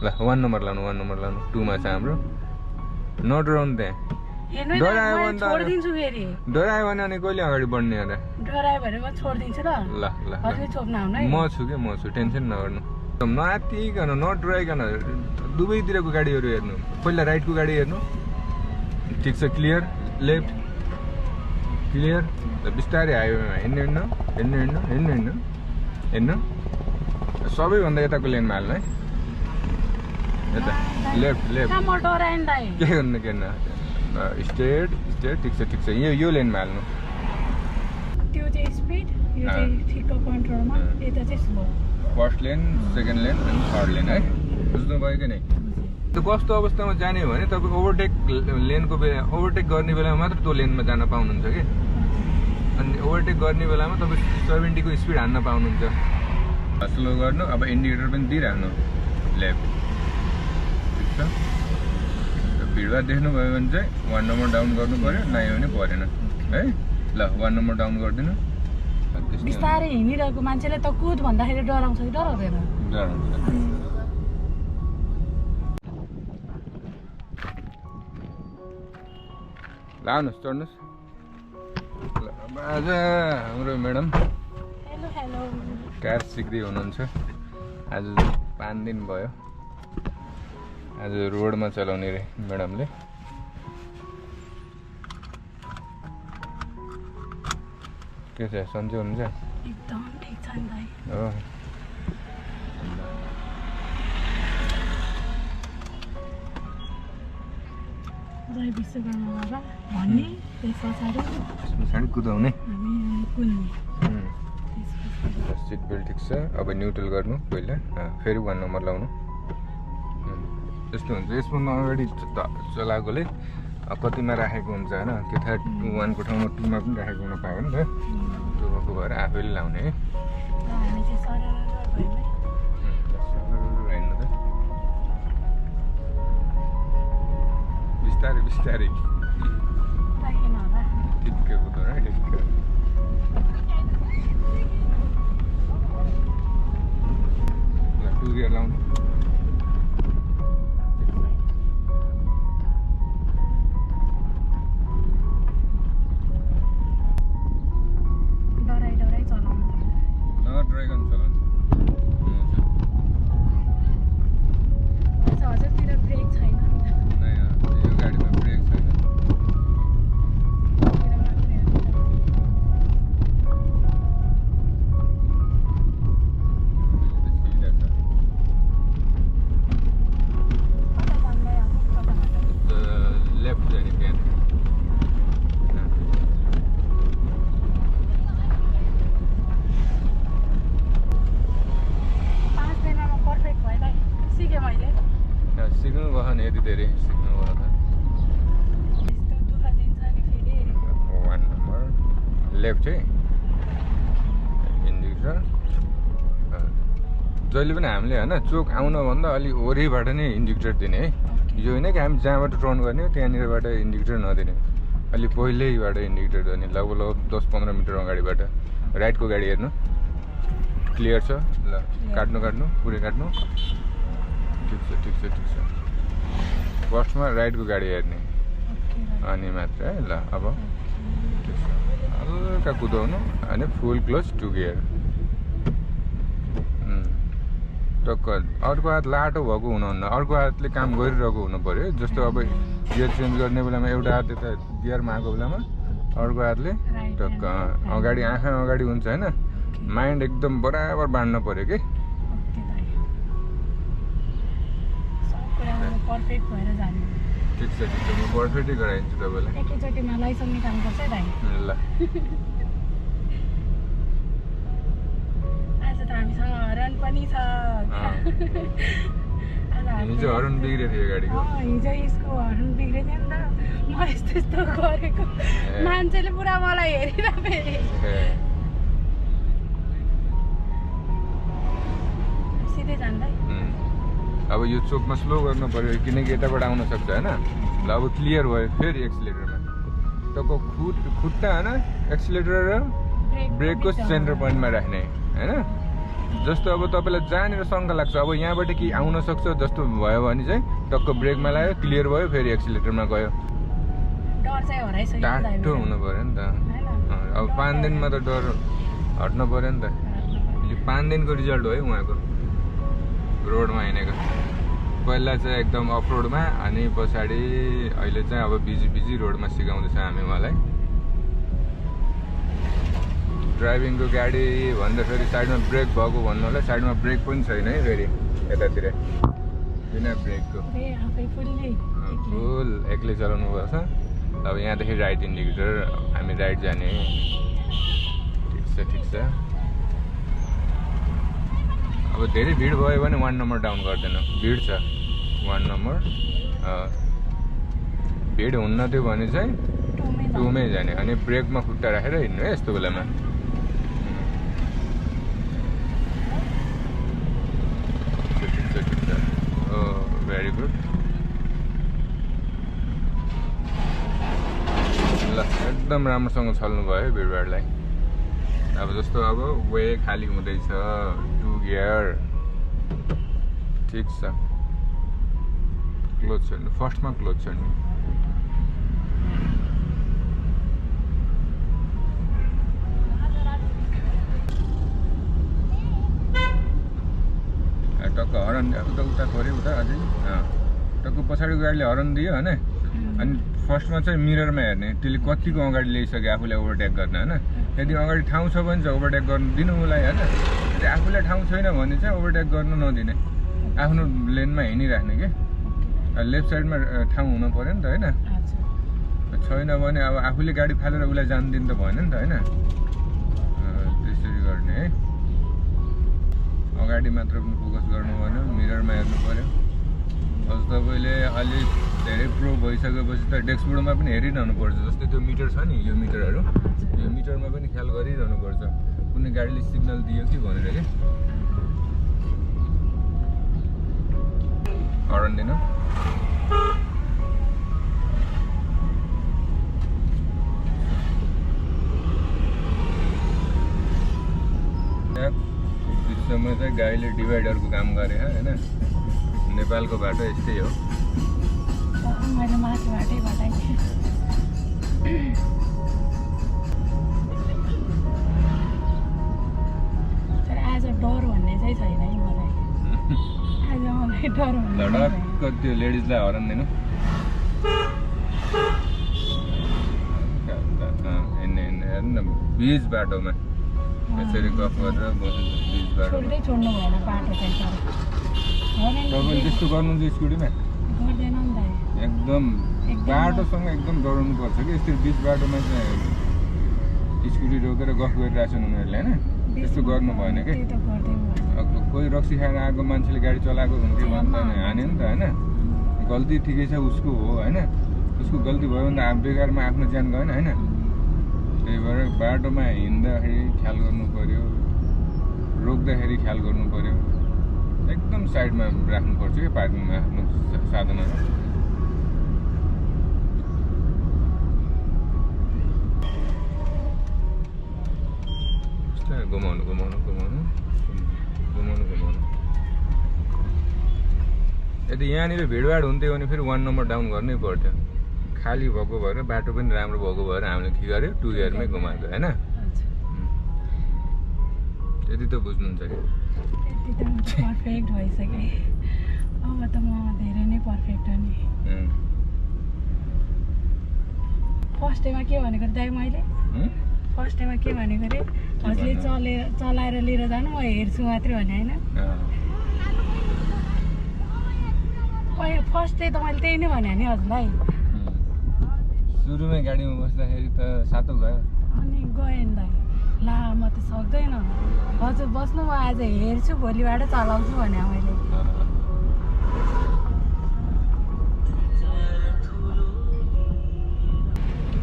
ल 1 नम्बर लाउनु 2 मा छ हाम्रो नडराउनु त्यहाँ डरायो भने अनि कहिले अगाडि बढ्ने अरे डरायो भने म छोड्दिन्छु ल ल ल हजुर छोप्न आउनु है म छु टेन्सन नगर्नु नआत्तिकन नडराइकन दुवैतिरको गाडीहरू हेर्नु पहिला राइटको गाडी हेर्नु ठिक छ क्लियर लेफ्ट क्लियर बिस्तारै हाइवेमा हिँड्नु सबैभन्दा यताको लेनमा हाल्नु है यता लेफ्ट के गर्नु स्ट्रेट ठिक छ यो लेनमा हाल्नु त्यो चाहिँ स्पिड यो चाहिँ ठिकको कन्ट्रोलमा यता चाहिँ slow first lane second lane अनि थर्ड लेन है बुझ्नुभयो कि नै त्यो कस्तो अवस्थामा जाने हो भने तपाईँ ओभरटेक गर्ने बेलामा मात्र त्यो लेनमा जान पाउनुहुन्छ कि अनि ओभरटेक गर्ने बेलामा तपाईँ 70 को स्पिड हान्न पाउनुहुन्छ स्लो गर्नु अब इन्डिकेटर पनि दिइराख्नु लेफ्ट ठिक छ भिडभाड देख्नुभयो भने चाहिँ 1 नम्बर डाउन गर्नु पर्यो नआयो भने परेन है ल 1 नम्बर डाउन गरिदिनु बिस्तारै हिँडिरहेको मान्छेले त कुद भन्दाखेरि डराउँछ कि डराउँदैन लानुहोस् चढ्नुहोस् आज हाम्रो म्याडम हेलो कार सिक्दै हुनुहुन्छ आज 5 दिन भयो आज रोडमा चलाउने रे म्याडमले के छ सन्चै हुनुहुन्छ एकदम ठीक छ नि दाइ हो जय विश्वकर्मा बाबा भन्ने त्यस पछाडि कुदाउने हामी कुद्ने सिट बेल्ट ठिक छ अब न्युट्रल गर्नु पहिला फेरि 1 नम्बर लाउनु त्यस्तो हुन्छ यसमा अगाडि चलाएकोले कतिमा राखेको हुन्छ होइन त्यो थाहा 1 को ठाउँमा 2 मा पनि राखेको हुन पायो नि त त्यो भएको भएर आफैले लाउने है बिस्तारै ठिक्कै कुदाउनु है ठिक्कै ल 2 गियर लाउनु लेफ्ट है इन्डिकेटर जहिले पनि हामीले होइन चोक आउनभन्दा अलि वरिबाट नै इन्डिकेटर दिने है यो होइन कि हामी जहाँबाट टर्न गर्ने हो त्यहाँनिरबाट इन्डिकेटर नदिने अलि पहिल्यैबाट इन्डिकेटर दिने लगभग 10-15 मिटर अगाडिबाट राइटको गाडी हेर्नु क्लियर छ ल काट्नु पुरै काट्नु ठिक छ फर्स्टमा राइटको गाडी हेर्ने अनि मात्र है ल अब हल्का कुदाउनु अनि फुल क्लोज 2 गियर टक्क अर्को हात लाटो भएको हुनुहुन्न अर्को हातले काम गरिरहेको हुनु पर्यो जस्तो अब गियर चेन्ज गर्ने बेलामा एउटा हात यता गियरमा आएको बेलामा अर्को हातले टक्क अगाडि आँखा अगाडि हुन्छ होइन माइन्ड एकदम बराबर बाँड्नु पर्यो कि ठिक छ म पर्फेक्टै गराइदिन्छु तपाईँलाई एकैचोटिमा लाइसेन्स निकाल्नुपर्छ है दाइ ल आज त हामीसँग हरन पनि छ हिजो हरन बिग्रेको थियो गाडीको हिजो यसको हरन बिग्रेको थियो नि त म यस्तो गरेको मान्छेले पुरा मलाई हेरिरहेको फेरि सिधै जान्दै अब यो चोकमा स्लो गर्नु पर्यो किनकि यताबाट आउन सक्छ होइन ल अब क्लियर भयो फेरि एक्सिलेटरमा तपाईँको खुट्टा होइन एक्सिलेटर र ब्रेकको सेन्टर पोइन्टमा राख्ने होइन जस्तो अब तपाईँलाई जहाँनिर शङ्का लाग्छ अब यहाँबाट कि आउन सक्छ जस्तो भयो भने चाहिँ टक्क ब्रेकमा लाग्यो क्लियर भयो फेरि एक्सिलेटरमा गयो डर चाहिँ हराइसक्यो टाटो हुनु पऱ्यो नि त अब 5 दिनमा त डर हट्नु पऱ्यो नि त यो 5 दिनको रिजल्ट हो है उहाँको रोडमा हिँडेको पहिला चाहिँ एकदम अफ रोडमा अनि पछाडि अहिले चाहिँ अब बिजी रोडमा सिकाउँदैछ हामी उहाँलाई ड्राइभिङको गाडी भन्दाखेरि साइडमा ब्रेक भएको भन्नु होला साइडमा ब्रेक पनि छैन है फेरि यतातिर बिना ब्रेकको फुल एक्लै चलाउनु पर्छ अब यहाँदेखि राइट इन्डिकेटर हामी राइट जाने ठिक छ अब धेरै भिड भयो भने 1 नम्बर डाउन गर्दैन भिड छ 1 नम्बर भिड हुन्न थियो भने चाहिँ 2 मै जाने अनि ब्रेकमा खुट्टा राखेर हिँड्नु है यस्तो बेलामा भेरी गुड ल एकदम राम्रोसँग चल्नु भयो भिडभाडलाई अब जस्तो अब वे खाली हुँदैछ 2 गियर ठिक छ क्लोज छ नि फर्स्टमा क्लोज छ नि टक्क हरन उता खोऱ्यो उता अझै टक्क पछाडिको गाडीले हरन दियो होइन अनि फर्स्टमा चाहिँ मिररमा हेर्ने त्यसले कतिको अगाडि ल्याइसक्यो आफूलाई ओभरटेक गर्न होइन यदि अगाडि ठाउँ छ भने चाहिँ ओभरटेक गर्नु दिनु उसलाई होइन यदि आफूलाई ठाउँ छैन भने चाहिँ ओभरटेक गर्नु नदिने आफ्नो लेनमा हिँडिराख्ने क्या लेफ्ट साइडमा ठाउँ हुनु पऱ्यो नि त होइन छैन भने अब आफूले गाडी फालेर उसलाई जानु दिनु त भएन नि त होइन त्यसरी गर्ने है अगाडि मात्र पनि फोकस गर्नु भएन मिररमा हेर्नु पऱ्यो अझ तपाईँले अलिक धेरै प्रो भइसकेपछि त डेस्कबोर्डमा पनि हेरिरहनु पर्छ जस्तै त्यो मिटर छ नि यो मिटरहरू यो मिटरमा पनि ख्याल गरिरहनु पर्छ कुनै गाडीले सिग्नल दियो कि भनेर क्या हर्न दिन समय चाहिँ गाडीले डिभाइडरको काम गरे होइन नेपालको बाटो यस्तै हो मैले माथिबाटै बताइदिएँ तर आज डर भन्ने चाहिँ छैन है मलाई आज मलाई डर भन्ने धडक्क त्यो लेडिजलाई हरन दिनु हेर्नु न बिच बाटोमा यसरी गफ गरेर बिच बाटो छोड्नु भएन बाटो चाहिँ तपाईँले त्यस्तो गर्नुहुन्छ स्कुटीमा गर्दैन नि त एकदम बाटोसँग एकदम डराउनु पर्छ कि यस्तो बिच बाटोमा चाहिँ स्कुटी रोकेर गफ गरिरहेको छन् उनीहरूले होइन त्यस्तो गर्नु भएन कि कोही रक्सी खाएर आएको मान्छेले गाडी चलाएको हुन्थ्यो भने त हान्यो नि त होइन गल्ती ठिकै छ उसको हो होइन उसको गल्ती भयो भने त बेकारमा आफ्नो ज्यान गएन होइन त्यही भएर बाटोमा हिँड्दाखेरि ख्याल गर्नु पर्यो रोक्दाखेरि ख्याल गर्नु पर्यो एकदम साइडमा राख्नुपर्छ क्या पार्किङमा आफ्नो साधनहरू घुमाउनु यदि यहाँनिर भिडभाड हुन्थ्यो भने फेरि 1 नम्बर डाउन गर्नै पर्थ्यो खाली भएको भएर बाटो पनि राम्रो भएको भएर हामीले के गर्यो 2 गियरमै घुमाएको होइन यति त बुझ्नुहुन्छ कि पर्फेक्ट भइसकेँ अब त म धेरै नै पर्फेक्ट हो नि फर्स्ट डेमा के भनेको दाइ मैले फर्स्ट डेमा के भनेको अरे हजुरले चलाएर लिएर जानु म हेर्छु मात्रै भने होइन फर्स्ट डे त मैले त्यही नै भने नि हजुरलाई सुरुमै गाडीमा बस्दाखेरि त सातो गयो अनि गएँ नि दाइ ला म त सक्दैन हजुर बस्नु म आज हेर्छु भोलिबाट चलाउँछु भने मैले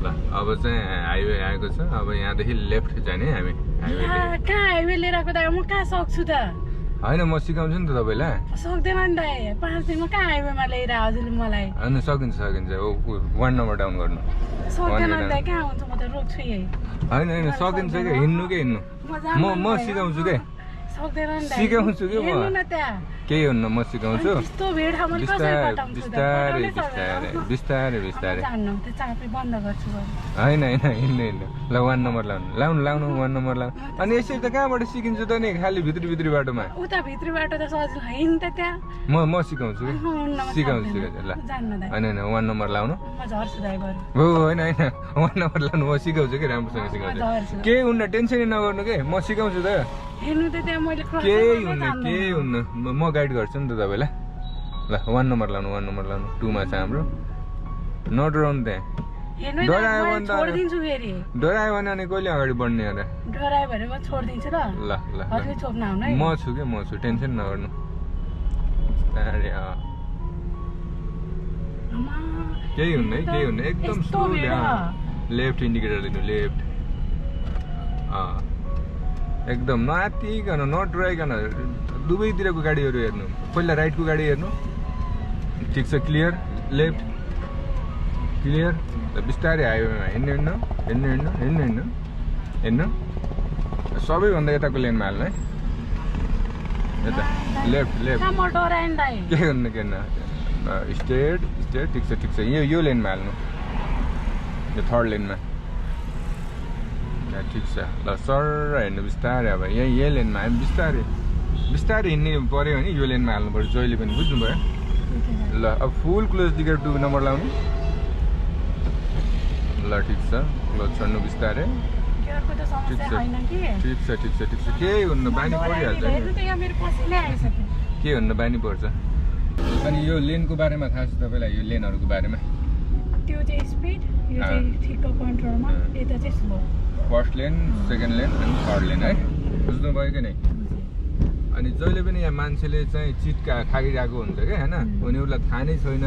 ल अब चाहिँ हाइवे आएको छ अब यहाँदेखि लेफ्ट जाने हामी कहाँ हाइवे लिएर आएको दाइ म कहाँ सक्छु त होइन म सिकाउँछु नि त तपाईँलाई सक्दैन नि दाइ 5 दिनमा कहाँ हाइवेमा ल्याएर हजुरले मलाई होइन सकिन्छ 1 नम्बर डाउन गर्नु सक्दैन नि दाइ कहाँ हुन्छ म त रोक्छु यही होइन सकिन्छ कि हिँड्नु कि हिँड्नु म सिकाउँछु के सक्दैन नि दाइ। सिकाउँछु कि म। हेर्नु न त्यहाँ केही हुन्न म सिकाउँछु त्यस्तो भिड मैले कसरी पठाउँछु त? बिस्तारै पठाउनै सक्दैन। बिस्तारै बिस्तारै जान्नु त्यो चापी बन्द गर्छु बरु। होइन हिँड्नु ल 1 नम्बर लाउनु 1 नम्बर लाउनु अनि यसरी त कहाँबाट सिकिन्छु त नि खालि भित्री बाटोमा उता भित्री बाटो त सजिलो होइन त त्यहाँ। म सिकाउँछु कि सिकाउँछु ल जान्नु दाइ। होइन 1 नम्बर लाउनु म झर्छु दाइ बरु। हो होइन 1 नम्बर लाउनु म सिकाउँछु कि राम्रोसँग सिकाउँछु झर्छु। केही हुन्न टेन्सनै नगर्नु के म सिकाउँछु त हेर्नु त त्यहाँ मैले क्रस केही हुन्न म गाइड गर्छु नि त तपाईँलाई ल 1 नम्बर लाउनु 2 मा छ हाम्रो नडराउनु त्यहाँ हेर्नु डरायो भने त छोडिदिन्छु फेरि। डरायो भने अनि कहिले अगाडि बढ्ने अरे डरायो भने म छोडिदिन्छु ल। ल हजुर छोप्न आउनु है। म छु टेन्सन नगर्नु अरे आमा, केही हुन्न एकदम यस्तो स्लो भिड लेफ्ट इन्डिकेटर दिनु लेफ्ट एकदम नआत्तिकन नडराइकन दुवैतिरको गाडीहरू हेर्नु पहिला राइटको गाडी हेर्नु ठिक छ क्लियर लेफ्ट क्लियर बिस्तारै हाइवेमा हिँड्नु सबैभन्दा यताको लेनमा हाल्नु है यता लेफ्ट म डराएँ नि दाइ। के गर्नु स्ट्रेट ठिक छ यो लेनमा हाल्नु यो थर्ड लेनमा ठिक छ ल सर हिँड्नु बिस्तारै अब यही लेनमा हामी बिस्तारै हिँड्ने पऱ्यो भने यो लेनमा हाल्नु पर्छ जहिले पनि बुझ्नुभयो ल अब फुल क्लोज टिकट 2 नम्बर लाउनु ल ठिक छ क्लोज छोड्नु बिस्तारै केयरको त समस्या छैन कि। ठिक छ केही हुन्न बानी परिहाल्छ हेर्नु त यहाँ मेरो पसिनै आइसक्यो। के हुन्न बानी पर्छ अनि यो लेनको बारेमा थाहा छ तपाईँलाई यो लेनहरूको बारेमा त्यो चाहिँ स्पिड यो चाहिँ ठिक्क कन्ट्रोलमा यता चाहिँ slow. First lane second lane अनि थर्ड लेन है बुझ्नुभयो कि नै अनि जहिले पनि यहाँ मान्छेले चाहिँ चिटका खाइरहेको हुन्छ क्या होइन उनीहरूलाई थाहा नै छैन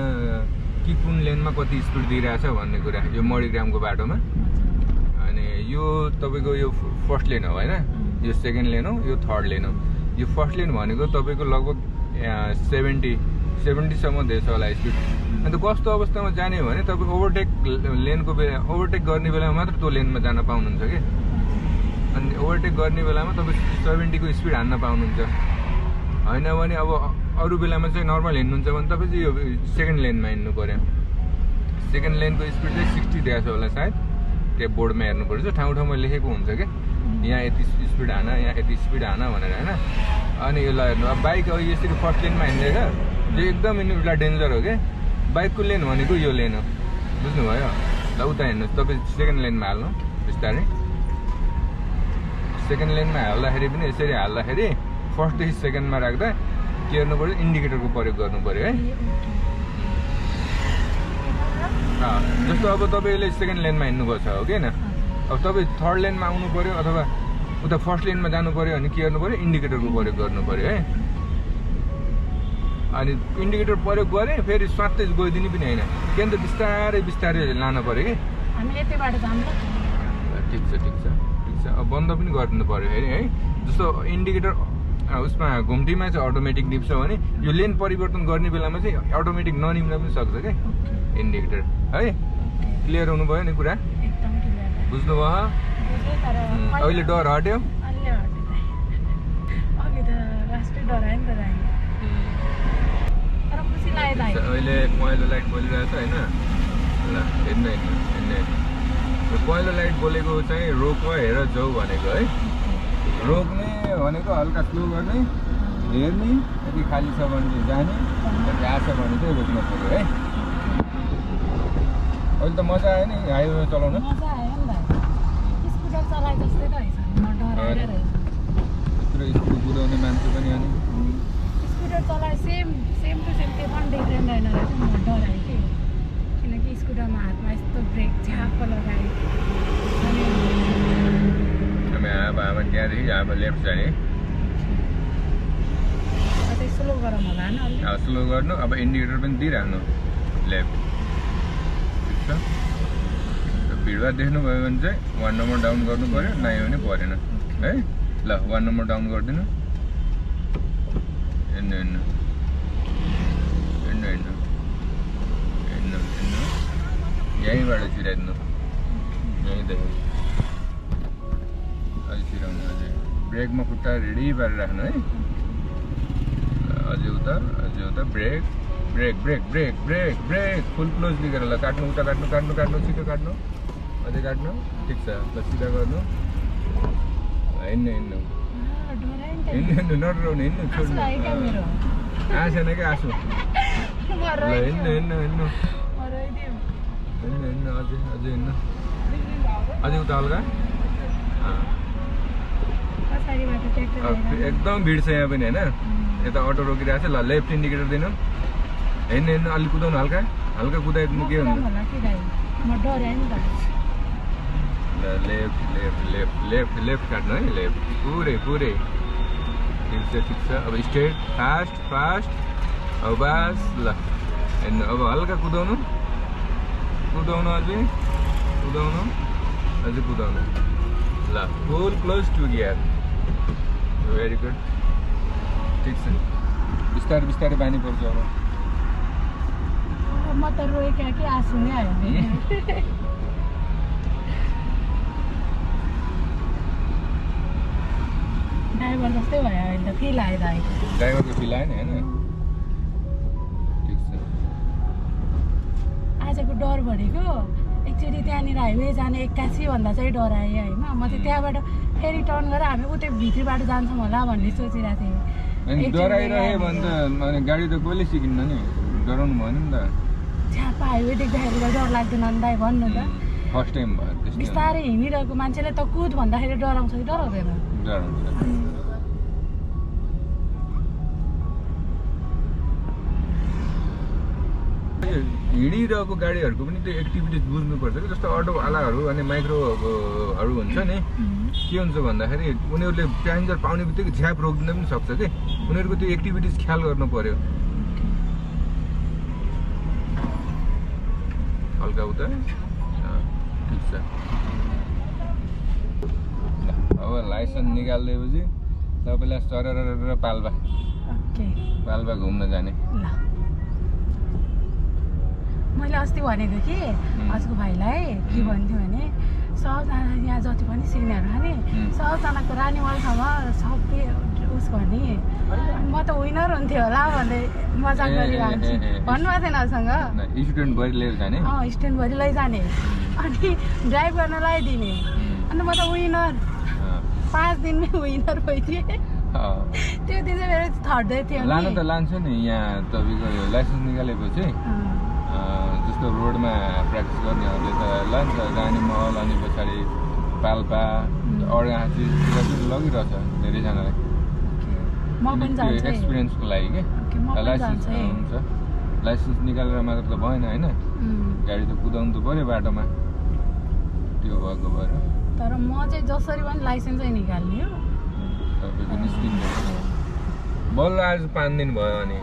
कि कुन लेनमा कति स्पिड दिइरहेछ भन्ने कुरा यो मणिग्रामको बाटोमा अनि यो तपाईँको यो फर्स्ट लेन हो होइन यो सेकेन्ड लेन हो यो थर्ड लेन हो यो फर्स्ट लेन भनेको तपाईँको लगभग 70सम्म दिएछ होला स्पिड अन्त कस्तो अवस्थामा जाने हो भने तपाईँ ओभरटेक गर्ने बेलामा मात्र त्यो लेनमा जान पाउनुहुन्छ कि अनि ओभरटेक गर्ने बेलामा तपाईँ 70 को स्पिड हान्न पाउनुहुन्छ होइन भने अब अरू बेलामा चाहिँ नर्मल हिँड्नुहुन्छ भने तपाईँ चाहिँ यो सेकेन्ड लेनमा हिँड्नु पऱ्यो सेकेन्ड लेनको स्पिड चाहिँ 60 दिएको छ होला सायद त्यो बोर्डमा हेर्नुपर्छ ठाउँमा लेखेको हुन्छ कि यहाँ यति स्पिड हान यहाँ यति स्पिड हान भनेर होइन अनि यो ल हेर्नु अब बाइक अब यसरी फर्स्ट लेनमा हिँड्दैछ यो एकदम उसलाई डेन्जर हो क्या बाइकको लेन भनेको यो लेन हो बुझ्नुभयो ल उता हिँड्नुहोस् तपाईँ सेकेन्ड लेनमा हाल्नु बिस्तारै सेकेन्ड लेनमा हाल्दाखेरि पनि यसरी हाल्दाखेरि फर्स्टदेखि सेकेन्डमा राख्दा के गर्नु पऱ्यो इन्डिकेटरको प्रयोग गर्नु पऱ्यो है जस्तो अब तपाईँले सेकेन्ड लेनमा हिँड्नुभएको छ हो कि होइन अब तपाईँ थर्ड लेनमा आउनु पऱ्यो अथवा उता फर्स्ट लेनमा जानु पऱ्यो भने के गर्नु पऱ्यो इन्डिकेटरको प्रयोग गर्नु पऱ्यो है अनि इन्डिकेटर प्रयोग गरेँ फेरि स्वात्तै गइदिने पनि होइन किन त बिस्तारै लानु पऱ्यो कि हामी यतैबाट जान्छ। ठिक छ अब बन्द पनि गरिदिनु पऱ्यो फेरि है जस्तो इन्डिकेटर उसमा घुम्टीमा चाहिँ अटोमेटिक निप्छ भने यो लेन परिवर्तन गर्ने बेलामा चाहिँ अटोमेटिक ननिम्न पनि सक्छ क्या इन्डिकेटर है क्लियर हुनुभयो नि कुरा एकदम क्लियर बुझ्नुभयो अहिले डर हट्यो अघि त लास्टै डरायो नि त दाइ तर खुसी लाग्यो दाइ अहिले पहेँलो लाइट बोलिरहेको छ होइन ल हिँड्नु यो पहेँलो लाइट बोलेको चाहिँ रोक्न हेर जाऊ भनेको है रोक्ने भनेको हल्का स्लो गर्ने हेर्ने यदि खाली छ भने चाहिँ जाने यदि आएको छ भने चाहिँ रोक्नु पऱ्यो है अहिले त मजा आयो नि हाइवेमा चलाउन मजा आयो नि दाइ स्कुटर चलाए जस्तै त रहेछ म डराएर रहेछ यत्रो स्कुल कुदाउने मान्छे पनि अनि स्कुटर चलाए सेम टु सेम त्यो पनि डिफ्रेन्ट रहेन रहेछ म डराएँ कि किनकि स्कुटरमा हातमा यस्तो ब्रेक छ्याप्प लगाएँ अब त्यहाँदेखि अब लेफ्ट जाने अझै स्लो गरौँ होला नि अलि स्लो गर्नु अब इन्डिकेटर पनि दिइराख्नु लेफ्ट ठिक छ भिडभाड देख्नुभयो भने चाहिँ 1 नम्बर डाउन गर्नु पऱ्यो नआयो भने परेन है ल 1 नम्बर डाउन गरिदिनु हिँड्नु यहीँबाट छिराइदिनु यहीँदेखि अहिले छिराउनु अझै ब्रेकमा खुट्टा रेडी पारेर राख्नु है अझै उता brake brake brake brake brake brake full closely गरेर ल काट्नु उता काट्नु काट्नु काट्नु छिटो काट्नु अझै काट्नु ठिक छ ल सिधा गर्नु हिँड्नु हिँड्नु हिँड्नु हिँड्नु नडराउनु हिँड्नु छोड्नु आँसेन क्या आँसु ल हिँड्नु हिँड्नु हिँड्नु हिँड्नु हिँड्नु अझै अझै हिँड्नु अझै उता हल्का एकदम भिड छ यहाँ पनि होइन यता अटो रोकिरहेको छ ल लेफ्ट इन्डिकेटर दिनु हिँड्नु हिँड्नु अलिक कुदाउनु हल्का हल्का कुदाइदिनु के हुन्छ left left left left left काट्नु है लेफ्ट पुरै पुरै ठिक छ अब स्ट्रेट फास्ट फास्ट अब बास ल हिँड्नु अब हल्का कुदाउनु कुदाउनु अझै कुदाउनु अझै कुदाउनु ल full close to gear very good ठिक छ बिस्तारै बिस्तारै बानी पर्छ अब म त रोएका कि आँसु नै आयो ड्राइभर जस्तै भयो अहिले त फिल आयो ड्राइभरको फिल आएन होइन ठिक छ आजको डर भनेको एकचोटि त्यहाँनिर हाइवे जाने 81 भन्दा चाहिँ डर आयो होइन म चाहिँ त्यहाँबाट फेरि टर्न गरेर हामी उतै भित्री बाटो जान्छौँ होला भन्ने सोचिरहेको थिएँ अनि डराइरह्यो भने त अनि गाडी त कहिले सिकिन्न नि डराउनु भयो नि त झ्यापा हाइवे देख्दाखेरि त डर लाग्दैन नि दाइ भन्नु त फर्स्ट टाइम भयो त्यस्तो बिस्तारै हिँडिरहेको मान्छेले त कुद भन्दाखेरि डराउँछ कि डराउँदैन डराउँछ हिँडिरहेको गाडीहरूको पनि त्यो एक्टिभिटिज बुझ्नुपर्छ कि जस्तो अटोवालाहरू अनि माइक्रोहरू हुन्छ नि के हुन्छ भन्दाखेरि उनीहरूले प्यासेन्जर पाउने बित्तिकै झ्याप रोकिदिन पनि सक्छ कि उनीहरूको त्यो एक्टिभिटिज ख्याल गर्नु पर्यो हल्का उता ठिक छ अब लाइसेन्स निकालिदिएपछि तपाईँलाई सरर पाल्पा घुम्न जाने मैले अस्ति भनेको कि हजुरको भाइलाई के भन्थ्यो भने सबजना यहाँ जति पनि सिक्नेहरू खाने सबजनाको रानीवालसम्म सबै उस गर्ने अनि म त विनर हुन्थ्यो होला भन्दै मजाक गरिरहन्छु भन्नुभएको थिएन उसँग स्टुडेन्टभरि लिएर जाने स्टुडेन्टभरि लैजाने अनि ड्राइभ गर्न लगाइदिने अन्त म त विनर 5 दिनमै विनर भइदिएँ त्यो दिन चाहिँ मेरो थर्डै थियो लानु त लान्छु नि यहाँ तपाईँको लाइसेन्स निकालेपछि जस्तो रोडमा प्र्याक्टिस गर्नेहरूले त लान्छ जाने महल अनि पछाडि पाल्पा अड्गाँसीतिर चाहिँ लगिरहेछ धेरैजनालाई एक्सपिरियन्सको लागि के लाइसेन्स हुन्छ लाइसेन्स निकालेर मात्र त भएन होइन गाडी त कुदाउनु त पऱ्यो बाटोमा त्यो भएको भएर तर म चाहिँ जसरी पनि लाइसेन्सै निकाल्ने हो तपाईँको निस्किन्छ बल्ल आज 5 दिन भयो अनि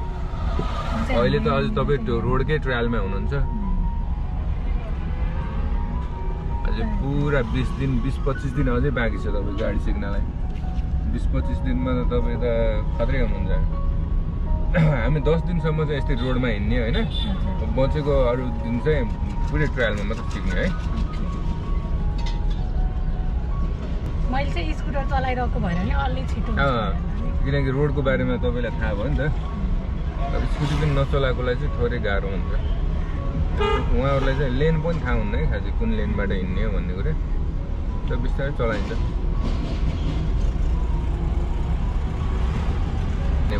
अहिले त अझै तपाईँ त्यो रोडकै ट्रायलमा हुनुहुन्छ अझै पुरा 20-25 दिन अझै बाँकी छ तपाईँ गाडी सिक्नलाई 20-25 दिनमा त तपाईँ त खत्रै हुनुहुन्छ हामी 10 दिनसम्म चाहिँ यस्तै रोडमा हिँड्ने होइन बचेको अरू दिन चाहिँ पुरै ट्रायलमा मात्र सिक्ने है मैले चाहिँ स्कुटर चलाइरहेको भएर नि अलि छिटो किनकि रोडको बारेमा तपाईँलाई थाहा भयो नि त अब स्कुटी पनि नचलाएकोलाई चाहिँ थोरै गाह्रो हुन्छ उहाँहरूलाई चाहिँ लेन पनि थाहा हुन्न है खासै कुन लेनबाट हिँड्ने हो भन्ने कुरा त बिस्तारै चलाइन्छ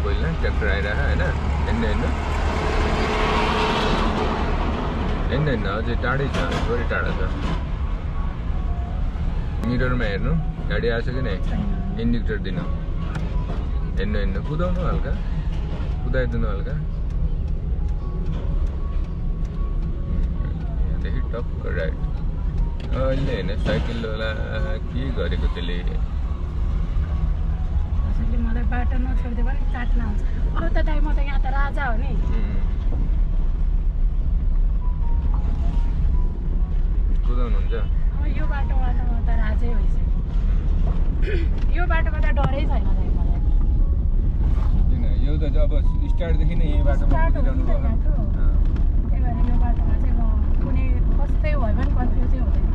पहिला ट्र्याक्टर आइरह होइन हिँड्नु हिँड्नु अझै टाढै छ थोरै टाढा छ मिररमा हेर्नु गाडी आएछ कि नै इन्डिकेटर दिनु हिँड्नु कुदाउनु हल्का कुदाइदिनु हल्का यहाँदेखि टक्क राइट अहिले होइन साइकलवाला के गरेको त्यसले मलाई बाटो नछोडिदियो भने काट्न आउँछ अब त दाइ म त यहाँ त राजा हो नि कुदाउनुहुन्छ यो बाटोमा त म त राजै भइसक्यो यो बाटोमा त डरै छैन दाइ मलाई किन यो त अब स्टार्टदेखि नै यही बाटोमा कुदिरहनु भयो त्यही भएर यो बाटोमा चाहिँ म कुनै कस्तै भयो भने कन्फ्युजै हुँदैन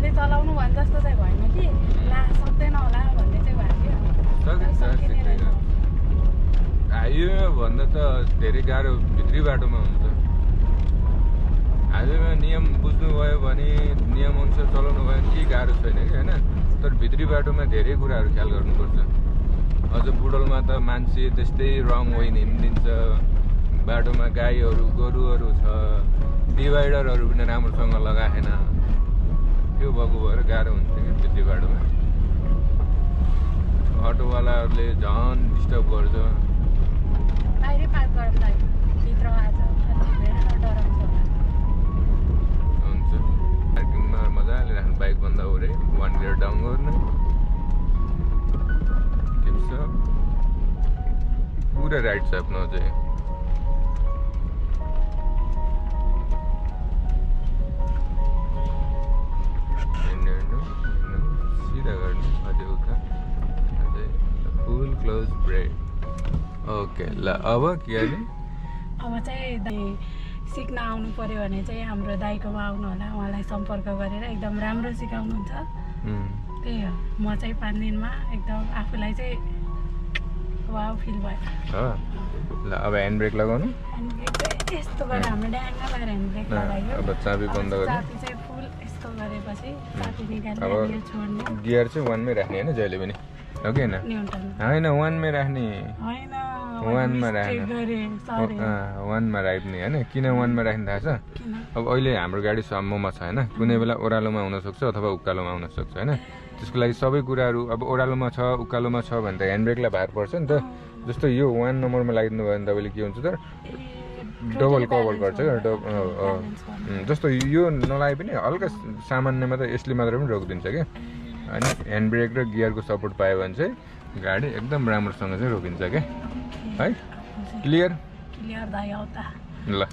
यसले चलाउनु भने जस्तो चाहिँ भएन कि ला सक्दैन होला भन्ने चाहिँ भयो क्या हाइवेमा भन्दा त धेरै गाह्रो भित्री बाटोमा हुन्छ हाइवेमा नियम बुझ्नुभयो भने नियम अनुसार चलाउनु भयो भने केही गाह्रो छैन कि होइन तर भित्री बाटोमा धेरै कुराहरू ख्याल गर्नुपर्छ अझ बुढलमा त मान्छे त्यस्तै रङ वेन हिँडिदिन्छ बाटोमा गाईहरू गोरुहरू छ डिभाइडरहरू पनि राम्रोसँग लगाएन त्यो भएको भएर गाह्रो हुन्छ कि भित्री बाटोमा अटोवालाहरूले झन् डिस्टर्ब गर्छ बाहिरै पार्क गर्दा भित्र आज डराउँछ हुन्छ पार्किङमा मजाले राख्नु बाइकभन्दा हो रे 1 गियर डाउन गर्नु ठिक छ पुरा राइट छ आफ्नो चाहिँ सिधा गर्नु अझै उता अझै फुल क्लोज ब्रेक ओके ल अब के गर्ने अब चाहिँ सिक्न आउनु पर्यो भने चाहिँ हाम्रो दाइकोमा आउनु होला उहाँलाई सम्पर्क गरेर एकदम राम्रो सिकाउनुहुन्छ त्यही हो म चाहिँ 5 दिनमा एकदम आफूलाई चाहिँ वाउ फिल भयो ल अब ह्यान्ड ब्रेक लगाउनु यस्तो गरेर हाम्रो ड्याङ्ग लगाएर ह्यान्ड ब्रेक लगायो अब चाबी बन्द गर्ने चाबी चाहिँ फुल यस्तो गरेपछि चाबी निकालेर यो छोड्ने गियर चाहिँ 1 मै राख्ने हैन जहिले पनि हो कि हैन हैन 1 मै राख्ने हैन 1 मा राख्ने 1 मा राख्ने हैन किन 1 मा राख्ने थाहा छ अब अहिले हाम्रो गाडी सम्ममा छ हैन कुनै बेला ओह्रालोमा हुन सक्छ अथवा उकालोमा हुन सक्छ हैन त्यसको लागि सबै कुराहरू अब ओह्रालोमा छ उकालोमा छ भने त ह्यान्ड ब्रेकलाई भार पर्छ नि त जस्तो यो 1 नम्बरमा लगाइदिनु भयो भने तपाईँले के हुन्छ त डबल कभर गर्छ क्या जस्तो यो नलागे पनि हल्का सामान्यमा त यसले मात्र पनि रोकिदिन्छ क्या अनि ह्यान्ड ब्रेक र गियरको सपोर्ट पायो भने चाहिँ गाडी एकदम राम्रोसँग चाहिँ रोकिन्छ क्या है क्लियर दाइ आउँदा ल